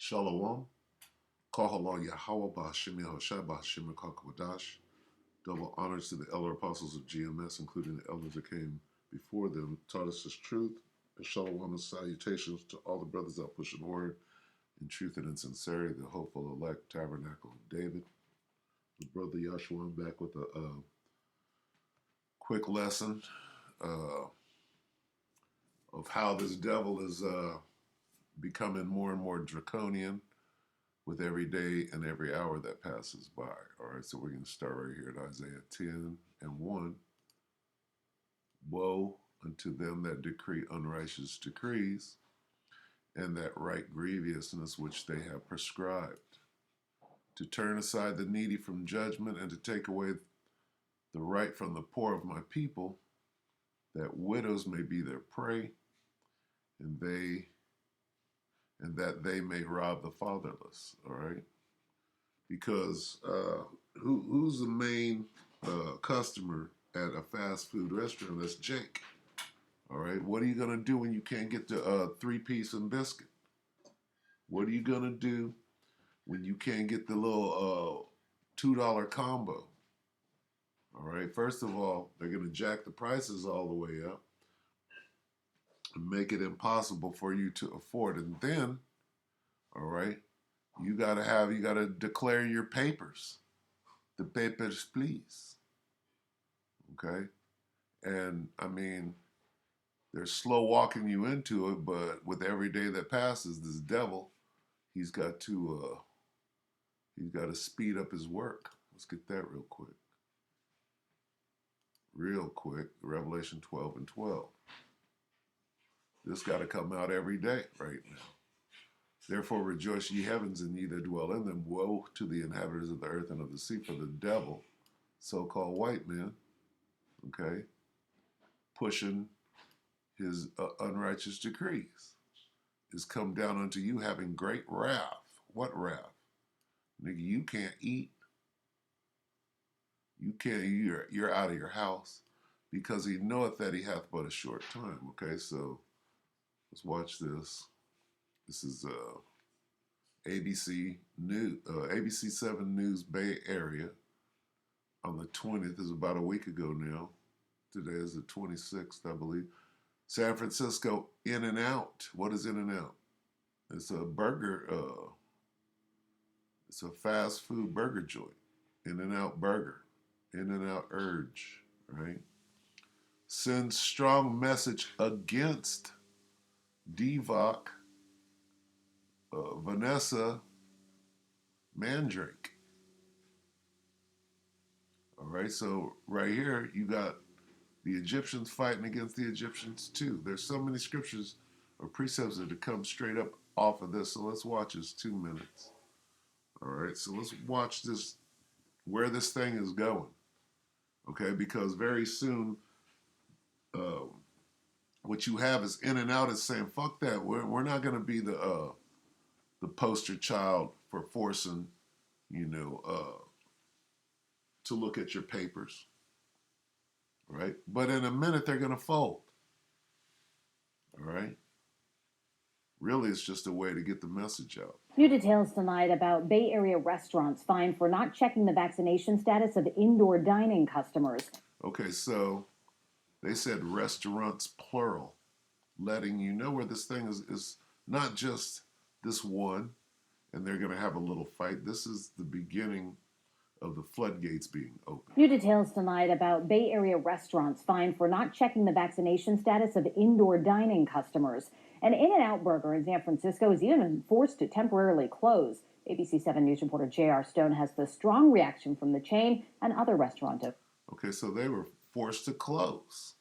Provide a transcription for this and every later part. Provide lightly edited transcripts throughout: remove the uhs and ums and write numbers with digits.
Shalom. Kahala Yahweh Ba'Hashem Yahushua Ba'Hashem Kakawadash. Double honors to the elder apostles of GMS, including the elders that came before them, taught us this truth. And shalom and salutations to all the brothers out pushing word in truth and in sincerity, the hopeful elect tabernacle of David. The brother Yahshua, I'm back with a quick lesson of how this devil is becoming more and more draconian with every day and every hour that passes by. All right, so we're going to start right here at Isaiah 10 and 1. Woe unto them that decree unrighteous decrees, and that write grievousness which they have prescribed, to turn aside the needy from judgment, and to take away the right from the poor of my people, that widows may be their prey, and that they may rob the fatherless. All right, because who's the main customer at a fast food restaurant? That's Jake. All right, what are you gonna do when you can't get the 3-piece and biscuit? What are you gonna do when you can't get the little $2 combo? All right, first of all, they're gonna jack the prices all the way up and make it impossible for you to afford. And then, all right, you gotta declare your papers. The papers, please. Okay, and I mean, they're slow walking you into it, but with every day that passes, this devil, he's got to speed up his work. Let's get that real quick. Real quick, Revelation 12 and 12. This got to come out every day right now. Therefore rejoice, ye heavens, and ye that dwell in them. Woe to the inhabitants of the earth and of the sea, for the devil, so-called white man, okay, pushing his unrighteous decrees, is come down unto you having great wrath. What wrath? Nigga, you can't eat. You can't, you're out of your house, because he knoweth that he hath but a short time. Okay, so let's watch this. This is ABC News, ABC 7 News Bay Area on the 20th. Is about a week ago now. Today is the 26th, I believe. San Francisco, In-N-Out. What is In-N-Out? It's a burger. It's a fast food burger joint. In-N-Out Burger. In-N-Out Urge. Right. Sends strong message against Divock Vanessa Mandrake. All right, so right here you got the Egyptians fighting against the Egyptians too. There's so many scriptures or precepts that come straight up off of this. So let's watch this 2 minutes. All right, so let's watch this, where this thing is going. Okay, because very soon, what you have is In-N-Out is saying, "Fuck that. We're not going to be the poster child for forcing, to look at your papers." Right? But in a minute, they're going to fold. All right? Really, it's just a way to get the message out. New details tonight about Bay Area restaurants fined for not checking the vaccination status of indoor dining customers. Okay, so they said restaurants, plural, letting you know where this thing is not just this one, and they're going to have a little fight. This is the beginning of the floodgates being opened. New details tonight about Bay Area restaurants fined for not checking the vaccination status of indoor dining customers. An In-N-Out Burger in San Francisco is even forced to temporarily close. ABC 7 News reporter J.R. Stone has the strong reaction from the chain and other restaurants. Okay, so they were forced to close.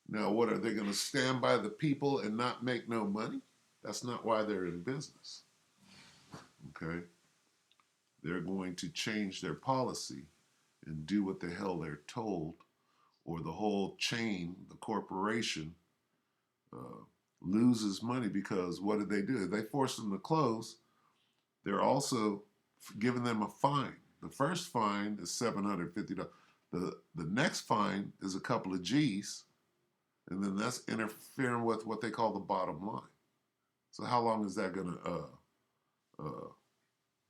Now, what, are they going to stand by the people and not make no money? That's not why they're in business. Okay? They're going to change their policy and do what the hell they're told, or the whole chain, the corporation, loses money. Because what did they do? If they forced them to close, they're also giving them a fine. The first fine is $750. The next fine is a couple of G's, and then that's interfering with what they call the bottom line. So how long is that going to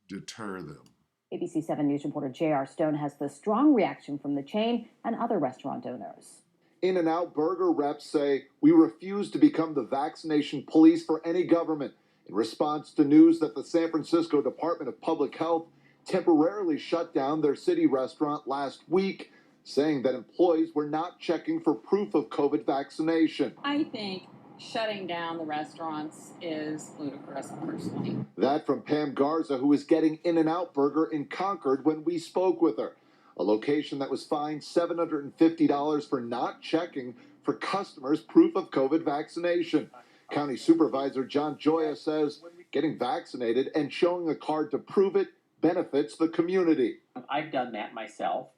deter them. ABC 7 News reporter J.R. Stone has the strong reaction from the chain and other restaurant owners. In-N-Out Burger reps say, "We refuse to become the vaccination police for any government," in response to news that the San Francisco Department of Public Health temporarily shut down their city restaurant last week, saying that employees were not checking for proof of COVID vaccination. I think shutting down the restaurants is ludicrous, personally. That from Pam Garza, who was getting In-N-Out Burger in Concord when we spoke with her, a location that was fined $750 for not checking for customers' proof of COVID vaccination. County Supervisor John Joya says getting vaccinated and showing a card to prove it benefits the community. I've done that myself,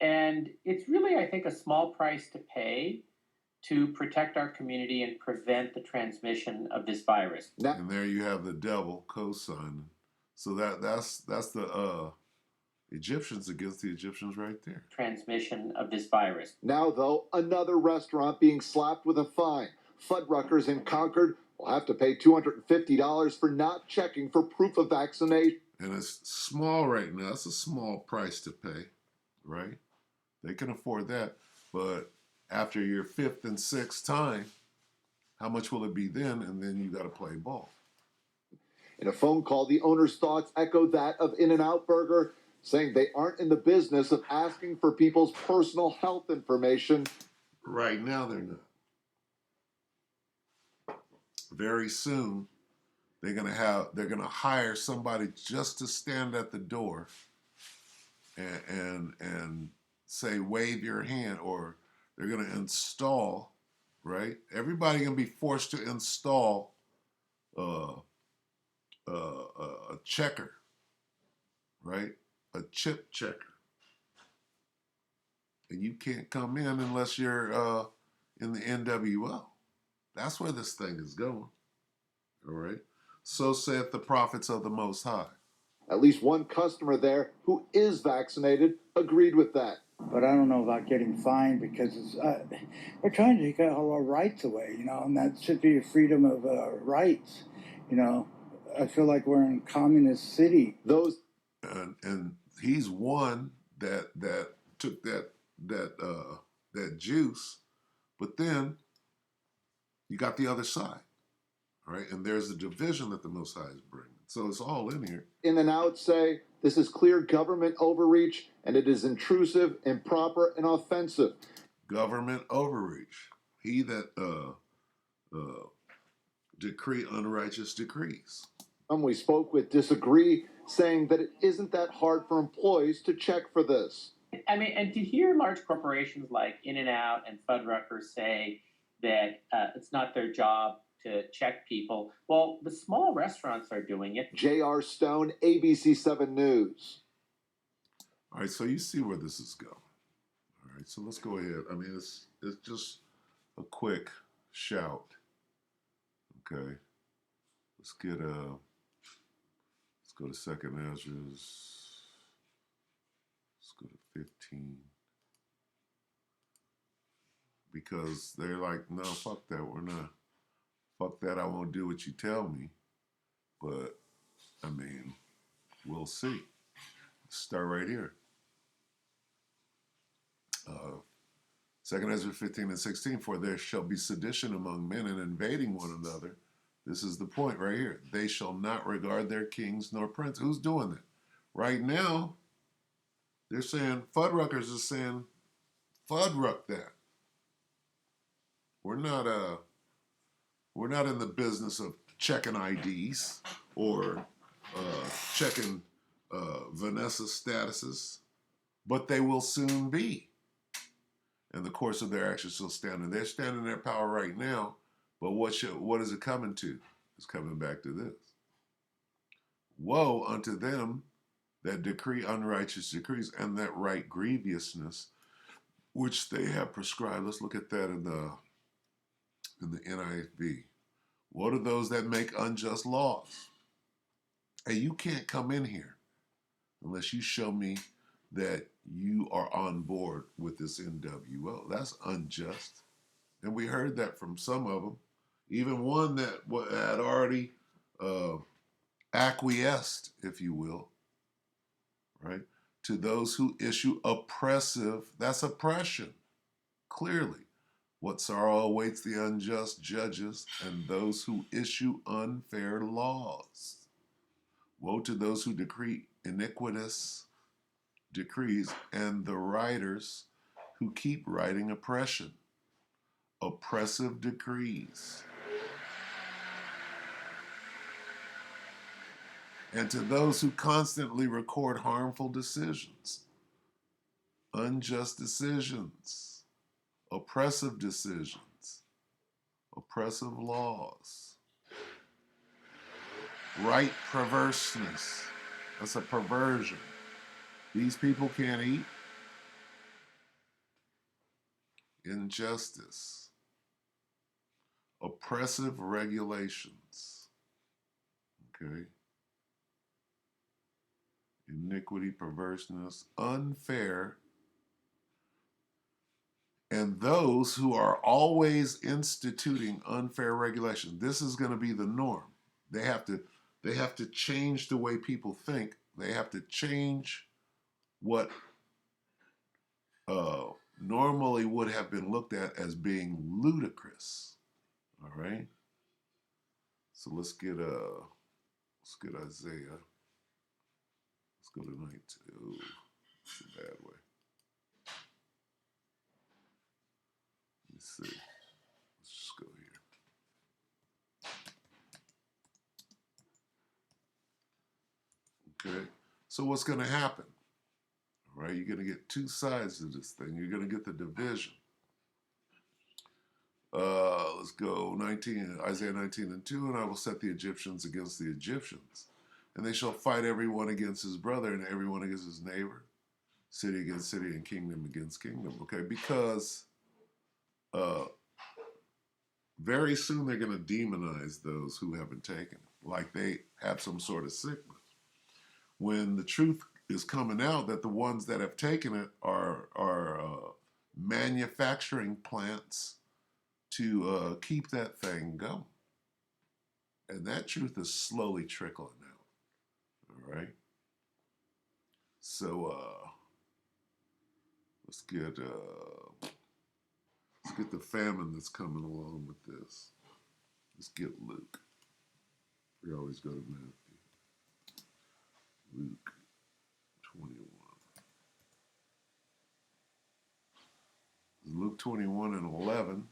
and it's really, I think, a small price to pay to protect our community and prevent the transmission of this virus. And there you have the devil co-signing. So that's the Egyptians against the Egyptians right there. Transmission of this virus. Now, though, another restaurant being slapped with a fine. Fuddruckers in Concord will have to pay $250 for not checking for proof of vaccination. And it's small right now. It's a small price to pay, right? They can afford that. But after your fifth and sixth time, how much will it be then? And then you got to play ball. In a phone call, the owner's thoughts echo that of In-N-Out Burger, saying they aren't in the business of asking for people's personal health information. Right now, they're not. Very soon, they're gonna hire somebody just to stand at the door and say wave your hand, or they're gonna install, right? Everybody gonna be forced to install a checker, right? A chip checker, and you can't come in unless you're in the NWO. That's where this thing is going. All right. So saith the prophets of the Most High. At least one customer there who is vaccinated agreed with that. But I don't know about getting fined because they're trying to take all our rights away, and that should be a freedom of rights. I feel like we're in a communist city. And he's one that took that juice, but then you got the other side, right? And there's a division that the Most High is bringing. So it's all in here. In-N-Out say this is clear government overreach and it is intrusive, improper, and offensive. Government overreach. He that decree unrighteous decrees. Some we spoke with disagree, saying that it isn't that hard for employees to check for this. I mean, and to hear large corporations like In-N-Out and Fuddruckers say that it's not their job to check people. Well, the small restaurants are doing it. J.R. Stone, ABC 7 News. All right, so you see where this is going. All right, so let's go ahead. I mean, it's just a quick shout. Okay, let's go to Second Ezra's. Let's go to 15. Because they're like, no, fuck that. We're not. Fuck that. I won't do what you tell me. But, I mean, we'll see. Let's start right here. Second Ezra 15 and 16, for there shall be sedition among men and invading one another. This is the point right here. They shall not regard their kings nor prince. Who's doing that? Right now, they're saying, Fuddruckers is saying, Fuddruck that. We're not in the business of checking IDs or checking Vanessa's statuses, but they will soon be. In the course of their actions, still standing. They're standing in their power right now, but what is it coming to? It's coming back to this. Woe unto them that decree unrighteous decrees and that write grievousness, which they have prescribed. Let's look at that in the NIV. What are those that make unjust laws? Hey, you can't come in here unless you show me that you are on board with this NWO. That's unjust. And we heard that from some of them. Even one that had already acquiesced, if you will, right, to those who issue oppressive, that's oppression, clearly. What sorrow awaits the unjust judges and those who issue unfair laws. Woe to those who decree iniquitous decrees and the writers who keep writing oppression, oppressive decrees. And to those who constantly record harmful decisions, unjust decisions, oppressive decisions, oppressive laws, right perverseness. That's a perversion. These people can't eat. Injustice, oppressive regulations, okay? Iniquity, perverseness, unfair, and those who are always instituting unfair regulation. This is going to be the norm. They have to change the way people think. They have to change what normally would have been looked at as being ludicrous. All right. So let's get Isaiah. Let's go to 19. Ooh, that's a bad way. Let's see. Let's just go here. Okay. So what's going to happen? All right. You're going to get two sides to this thing. You're going to get the division. Let's go 19, Isaiah 19:2, and I will set the Egyptians against the Egyptians, and they shall fight everyone against his brother and everyone against his neighbor, city against city and kingdom against kingdom. Okay, because very soon they're going to demonize those who haven't taken it, like they have some sort of sickness. When the truth is coming out that the ones that have taken it are manufacturing plants to keep that thing going. And that truth is slowly trickling out. All right. So let's get the famine that's coming along with this. Let's get Luke. We always go to Matthew. Luke 21. Luke 21 and 11.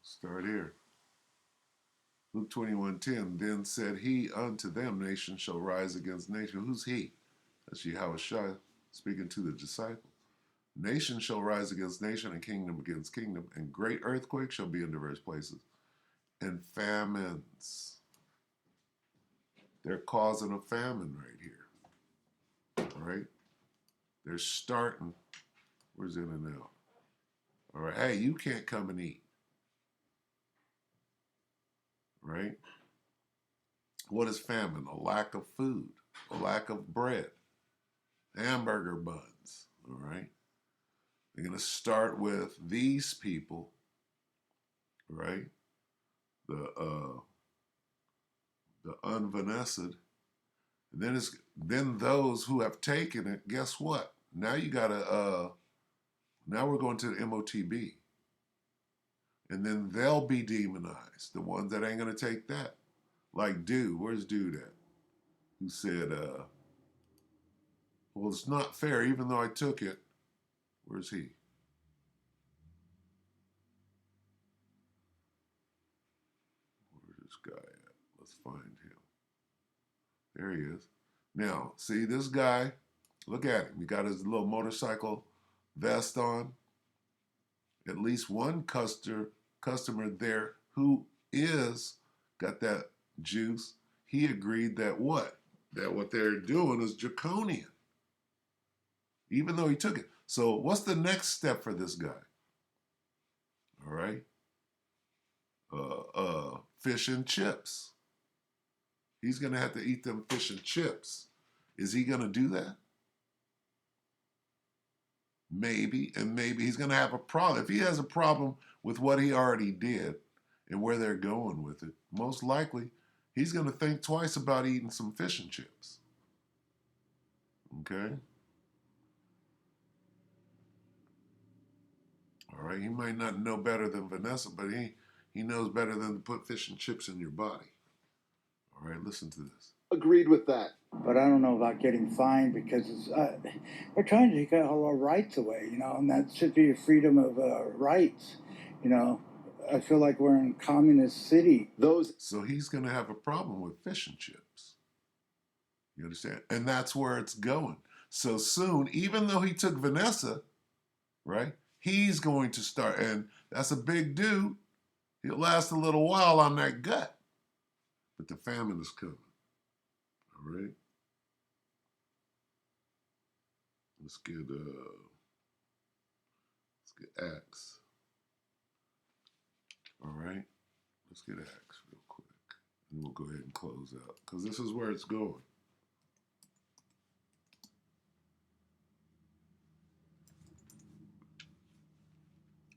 Start here. Luke 21:10. Then said he unto them, nation shall rise against nation. Who's he? That's Yahushua speaking to the disciples. Nation shall rise against nation and kingdom against kingdom, and great earthquakes shall be in diverse places, and famines. They're causing a famine right here. All right? They're starting. Where's in and out? All right. Hey, you can't come and eat. Right? What is famine? A lack of food, a lack of bread, hamburger buns. All right? They're going to start with these people, right? The unvanesced. And then those who have taken it. Guess what? Now you gotta. Now we're going to the MOTB, and then they'll be demonized. The ones that ain't gonna take that, like Dude. Where's Dude at? Who said, "Well, it's not fair, even though I took it." Where's he? Where's this guy at? Let's find him. There he is. Now, see this guy? Look at him. He got his little motorcycle vest on. At least one customer there who is got that juice. He agreed that what? That what they're doing is draconian. Even though he took it. So what's the next step for this guy? All right. Fish and chips. He's going to have to eat them fish and chips. Is he going to do that? Maybe, and maybe he's going to have a problem. If he has a problem with what he already did, and where they're going with it, most likely he's going to think twice about eating some fish and chips. Okay? All right? He might not know better than Vanessa, but he knows better than to put fish and chips in your body. All right? Listen to this. Agreed with that. But I don't know about getting fined because they're trying to take all our rights away, and that should be a freedom of rights, I feel like we're in a communist city. So he's going to have a problem with fish and chips. You understand? And that's where it's going. So soon, even though he took Vanessa, right, he's going to start, and that's a big dude. He'll last a little while on that gut. But the famine is coming. All right? Let's get Acts. All right? Let's get Acts real quick. And we'll go ahead and close out. Because this is where it's going.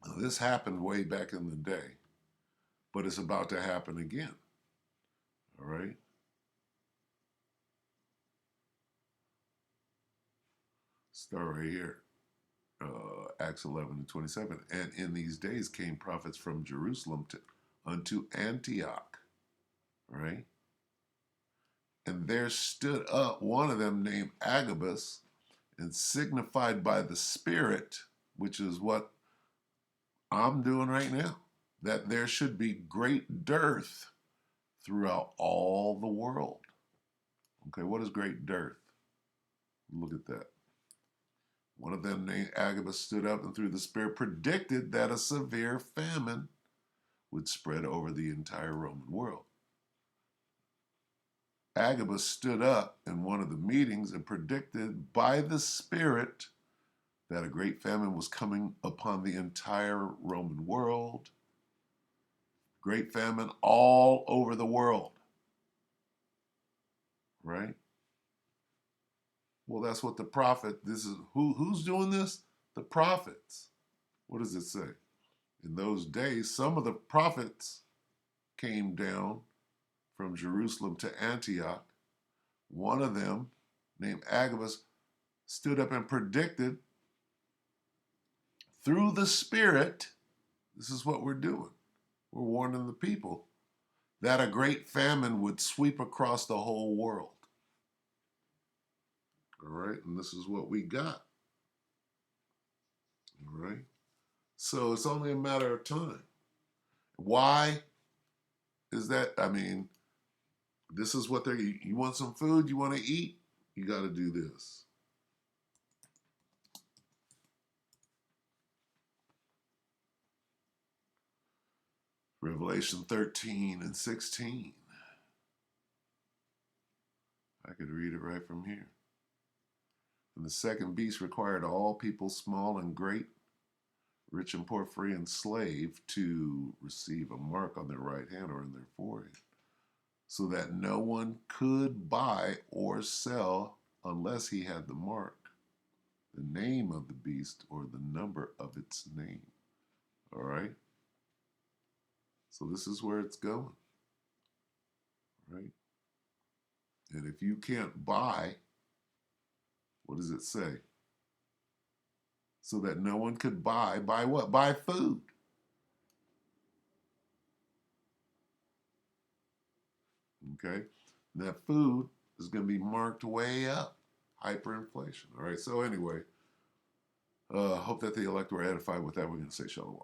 Now, this happened way back in the day. But it's about to happen again. All right? Start right here. Acts 11:27. And in these days came prophets from Jerusalem unto Antioch. Right? And there stood up one of them named Agabus, and signified by the Spirit, which is what I'm doing right now, that there should be great dearth throughout all the world. Okay, what is great dearth? Look at that. One of them named Agabus stood up and through the Spirit predicted that a severe famine would spread over the entire Roman world. Agabus stood up in one of the meetings and predicted by the Spirit that a great famine was coming upon the entire Roman world. Great famine all over the world. Right? Well, that's what the prophet, who's doing this? The prophets. What does it say? In those days, some of the prophets came down from Jerusalem to Antioch. One of them, named Agabus, stood up and predicted through the Spirit, this is what we're doing. We're warning the people that a great famine would sweep across the whole world. All right, and this is what we got. All right, so it's only a matter of time. Why is that? I mean, this is what they're, you want some food, you want to eat, you got to do this. Revelation 13:16. I could read it right from here. And the second beast required all people, small and great, rich and poor, free and slave, to receive a mark on their right hand or in their forehead, so that no one could buy or sell unless he had the mark, the name of the beast, or the number of its name. All right? So this is where it's going. Right? And if you can't buy, what does it say? So that no one could buy what? Buy food. Okay? And that food is going to be marked way up. Hyperinflation. All right? So anyway, hope that the elect were edified with that. We're going to say shalom.